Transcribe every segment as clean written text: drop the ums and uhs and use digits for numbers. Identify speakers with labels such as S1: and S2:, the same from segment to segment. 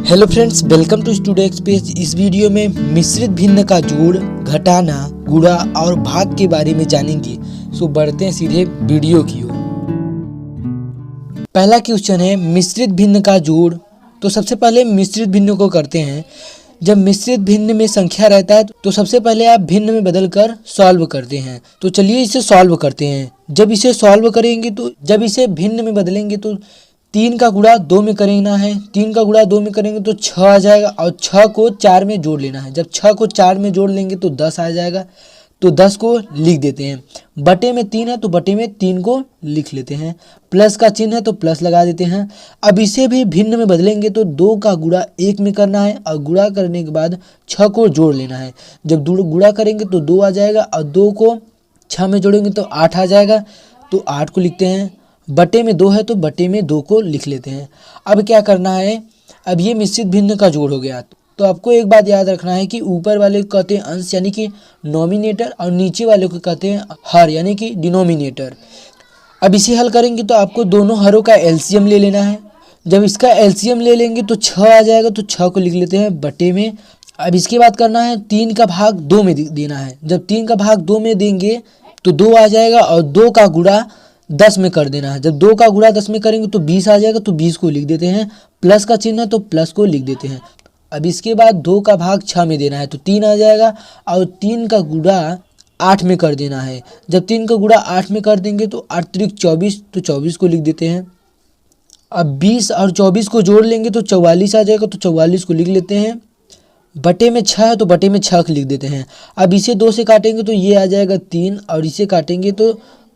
S1: Hello friends, welcome to studio express. इस video में मिश्रित भिन्न का जोड़, घटाना, गुणा और भाग के बारे में जानेंगे। सो बढ़ते हैं सीधे वीडियो की ओर। पहला क्वेश्चन है मिश्रित भिन्न का जोड़। तो सबसे पहले मिश्रित भिन्न को करते हैं। जब मिश्रित भिन्न में संख्या रहता है तो सबसे पहले आप भिन्न में बदलकर सॉल्व करते हैं। तो चलिए इसे सॉल्व करते हैं। जब इसे सॉल्व करेंगे तो जब इसे भिन्न में बदलेंगे तो 3 का गुणा 2 में करना है। 3 का गुणा 2 में करेंगे तो 6 आ जाएगा और 6 को 4 में जोड़ लेना है। जब 6 को 4 में जोड़ लेंगे तो 10 आ जाएगा। तो 10 को लिख देते हैं। बटे में 3 है तो बटे में 3 को लिख लेते हैं। प्लस का चिन्ह है तो प्लस लगा देते हैं। अब इसे भी भिन्न में बदलेंगे तो 2 का गुणा 1 में करना है और गुणा करने के बाद 6 को जोड़ लेना है। जब गुणा करेंगे तो 2 आ जाएगा और 2 को 6 में जोड़ेंगे तो 8 आ जाएगा। तो 8 को लिखते हैं। बटे में 2 है तो बटे में 2 को लिख लेते हैं। अब क्या करना है, अब ये मिश्रित भिन्न का जोड़ हो गया। तो आपको एक बात याद रखना है कि ऊपर वाले को कहते हैं अंश यानी कि नॉमिनेटर और नीचे वाले को कहते हैं हर यानी कि डिनोमिनेटर। अब इसे हल करेंगे तो आपको दोनों हरों का एलसीएम ले लेना है। जब इसका एलसीएम ले लेंगे तो 6 आ जाएगा। तो 6 को लिख लेते हैं बटे में। अब इसके बाद करना है 3 का भाग 2 में देना है। जब 3 का भाग 2 में देंगे तो 2 आ जाएगा और 2 का गुणा 10 में कर देना है। जब 2 का गुणा 10 में करेंगे तो 20 आ जाएगा। तो 20 को लिख देते हैं। प्लस का चिन्ह है तो प्लस को लिख देते हैं। अब इसके बाद 2 का भाग 6 में देना है तो 3 आ जाएगा और 3 का गुणा 8 में कर देना है। जब 3 का गुणा 8 में कर देंगे तो 8 त्रिक 24 तो 24 को लिख देते हैं। अब 20 और 24 को जोड़ लेंगे तो 44 आ जाएगा। तो 44 को लिख लेते हैं। बटे में 6 है तो बटे में 6 को लिख देते हैं। अब इसे 2 से काटेंगे तो ये आ जाएगा 3 और इसे काटेंगे तो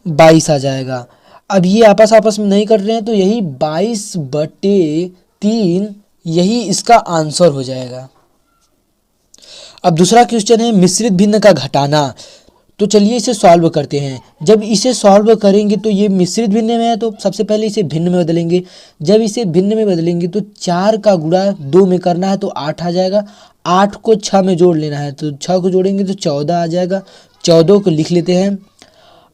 S1: 22 आ जाएगा। अब ये आपस में नहीं कट रहे हैं तो यही 22 बटे 3 यही इसका आंसर हो जाएगा। अब दूसरा क्वेश्चन है मिश्रित भिन्न का घटाना। तो चलिए इसे सॉल्व करते हैं। जब इसे सॉल्व करेंगे तो ये मिश्रित भिन्न में है तो सबसे पहले इसे भिन्न में बदलेंगे। जब इसे भिन्न में बदलेंगे तो 4 का गुणा 2 में करना है तो 8 आ जाएगा। 8 को 6 में जोड़ लेना है तो 6 को जोड़ेंगे तो 14 आ जाएगा। 14 को लिख लेते हैं।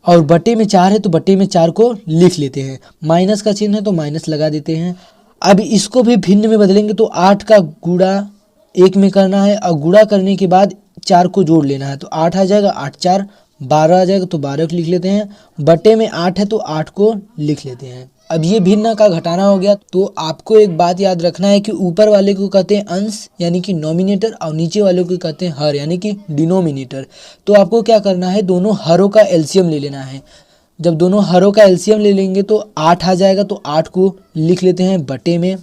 S1: और बटे में 4 है तो बटे में 4 को लिख लेते हैं। माइनस का चिन्ह है तो माइनस लगा देते हैं। अब इसको भी भिन्न में बदलेंगे तो 8 का गुणा 1 में करना है और गुणा करने के बाद 4 को जोड़ लेना है तो 8 आ जाएगा। 8 4 12 आ जाएगा तो 12 को लिख लेते हैं। बटे में 8 है तो 8 को लिख लेते हैं। अब ये भिन्न का घटाना हो गया। तो आपको एक बात याद रखना है कि ऊपर वाले को कहते हैं अंश यानी कि नॉमिनेटर और नीचे वाले को कहते हैं हर यानी कि डिनोमिनेटर। तो आपको क्या करना है, दोनों हरों का एलसीएम ले लेना है। जब दोनों हरों का एलसीएम ले लेंगे तो 8 आ जाएगा। तो 8 को लिख लेते हैं बटे में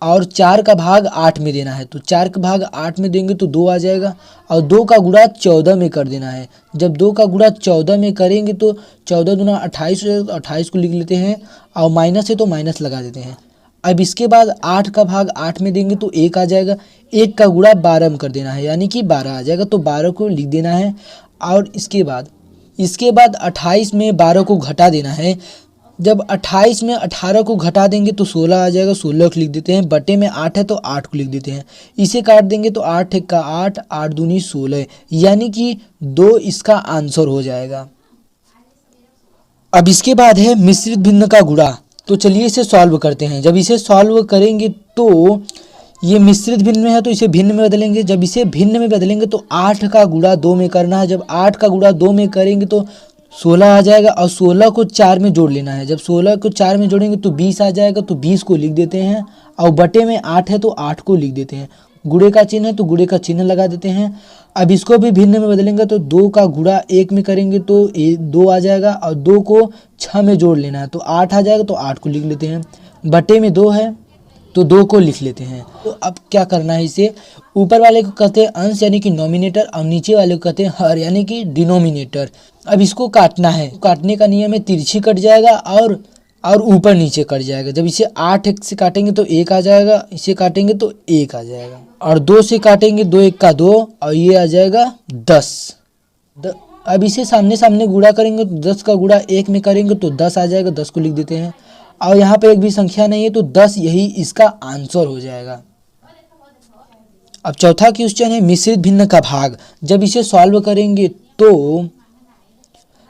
S1: और 4 का भाग 8 में देना है। तो 4 का भाग 8 में देंगे तो 2 आ जाएगा और 2 का गुणा 14 में कर देना है। जब 2 का गुणा 14 में करेंगे तो 14 दूना 28 हो जाएगा। तो 28 को लिख लेते हैं और माइनस है तो माइनस लगा देते हैं। अब इसके बाद 8 का भाग 8 में देंगे तो 1 आ जाएगा। 1 का गुणा 12 में कर देना है यानी कि 12 आ जाएगा। तो 12 को लिख देना है और इसके बाद 28 में 12 को घटा देना है। जब 28 में 18 को घटा देंगे तो 16 आ जाएगा। 16 को लिख देते हैं। बटे में 8 है तो 8 को लिख देते हैं। इसे काट देंगे तो 8 एक का 8, 8 दूनी 16 यानी कि 2 इसका आंसर हो जाएगा। अब इसके बाद है मिश्रित भिन्न का गुणा। तो चलिए इसे सॉल्व करते हैं। जब इसे सॉल्व करेंगे तो ये मिश्रित भिन्न में है तो इसे भिन्न में बदलेंगे। जब इसे भिन्न में बदलेंगे तो 8 का गुणा 2 में करना है। जब 8 का गुणा 2 में करेंगे तो 16 आ जाएगा और 16 को 4 में जोड़ लेना है। जब 16 को 4 में जोड़ेंगे तो 20 आ जाएगा। तो 20 को लिख देते हैं और बटे में 8 है तो 8 को लिख देते हैं। गुणे का चिन्ह है तो गुणे का चिन्ह लगा देते हैं। अब इसको भी भिन्न में बदलेंगे तो 2 का गुणा 1 में करेंगे तो 2 आ जाएगा और 2 को 6 में जोड़ लेना है तो 8 आ जाएगा। तो 8 को लिख लेते हैं। बटे में 2 है तो 2 को लिख लेते हैं। तो अब क्या करना है, इसे ऊपर वाले को कहते हैं अंश यानी कि नॉमिनेटर और नीचे वाले को कहते हैं हर यानी कि डिनोमिनेटर। अब इसको काटना है। काटने का नियम है तिरछी कट जाएगा और ऊपर नीचे कट जाएगा। जब इसे 8 से काटेंगे तो 1 आ जाएगा। इसे काटेंगे तो 1 आ जाएगा और 2 से काटेंगे 2 1 का 2 और ये आ जाएगा 10। अब इसे सामने सामने गुणा करेंगे तो 10 का गुणा 1 में करेंगे तो 10 आ जाएगा। 10 को लिख देते हैं और यहाँ पे एक भी संख्या नहीं है तो 10 यही इसका आंसर हो जाएगा। अब चौथा क्वेश्चन है मिश्रित भिन्न का भाग। जब इसे सॉल्व करेंगे तो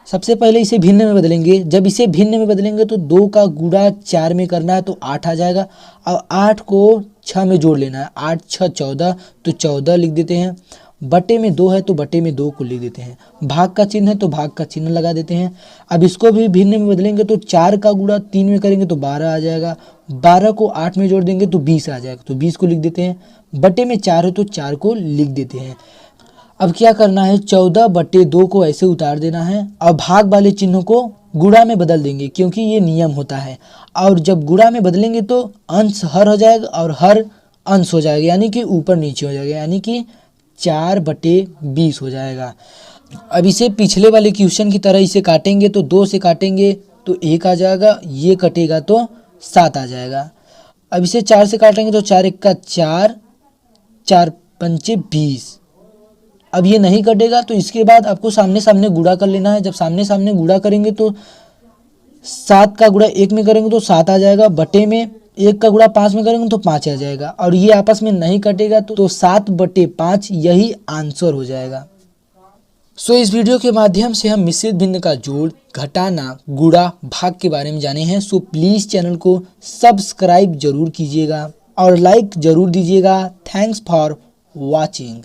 S1: सबसे पहले इसे भिन्न में बदलेंगे। जब इसे भिन्न में बदलेंगे तो 2 का गुणा 4 में करना है तो 8 आ जाएगा और 8 को 6 में जोड़ लेना है। 8 6 14, तो 14 लिख देते हैं। बटे में 2 है तो बटे में 2 को लिख देते हैं। भाग का चिन्ह है तो भाग का चिन्ह लगा देते हैं। अब इसको भी भिन्न में बदलेंगे तो 4 का गुणा 3 में करेंगे तो 12 आ जाएगा। 12 को 8 में जोड़ देंगे तो 20 आ जाएगा, तो 20 को लिख देते हैं। बटे में 4 है तो 4 को लिख देते हैं। अब क्या करना है, 14 बटे 2 को ऐसे उतार देना है और भाग वाले चिन्ह को गुणा में बदल देंगे, क्योंकि ये नियम होता है। और जब गुणा में बदलेंगे तो अंश हर हो जाएगा और हर अंश हो जाएगा, यानी कि ऊपर नीचे हो जाएगा, यानी कि 4 बटे 20 हो जाएगा। अब इसे पिछले वाले क्वेश्चन की तरह इसे काटेंगे तो 2 से काटेंगे तो 1 आ जाएगा, ये कटेगा तो 7 आ जाएगा। अब इसे 4 से काटेंगे तो 4 1 का 4, 4 पंचे 20। अब ये नहीं कटेगा तो इसके बाद आपको सामने सामने गुणा कर लेना है। जब सामने सामने गुणा करेंगे तो 7 का गुणा 1 में करेंगे तो 7 आ जाएगा, बटे में 1 का गुणा 5 में करेंगे तो 5 आ जाएगा, और ये आपस में नहीं कटेगा तो 7 बटे 5 यही आंसर हो जाएगा। सो इस वीडियो के माध्यम से हम मिश्रित भिन्न का जोड़, घटाना, गुणा, भाग के बारे में जाने हैं। सो प्लीज़ चैनल को सब्सक्राइब जरूर कीजिएगा और लाइक जरूर दीजिएगा। Thanks for watching.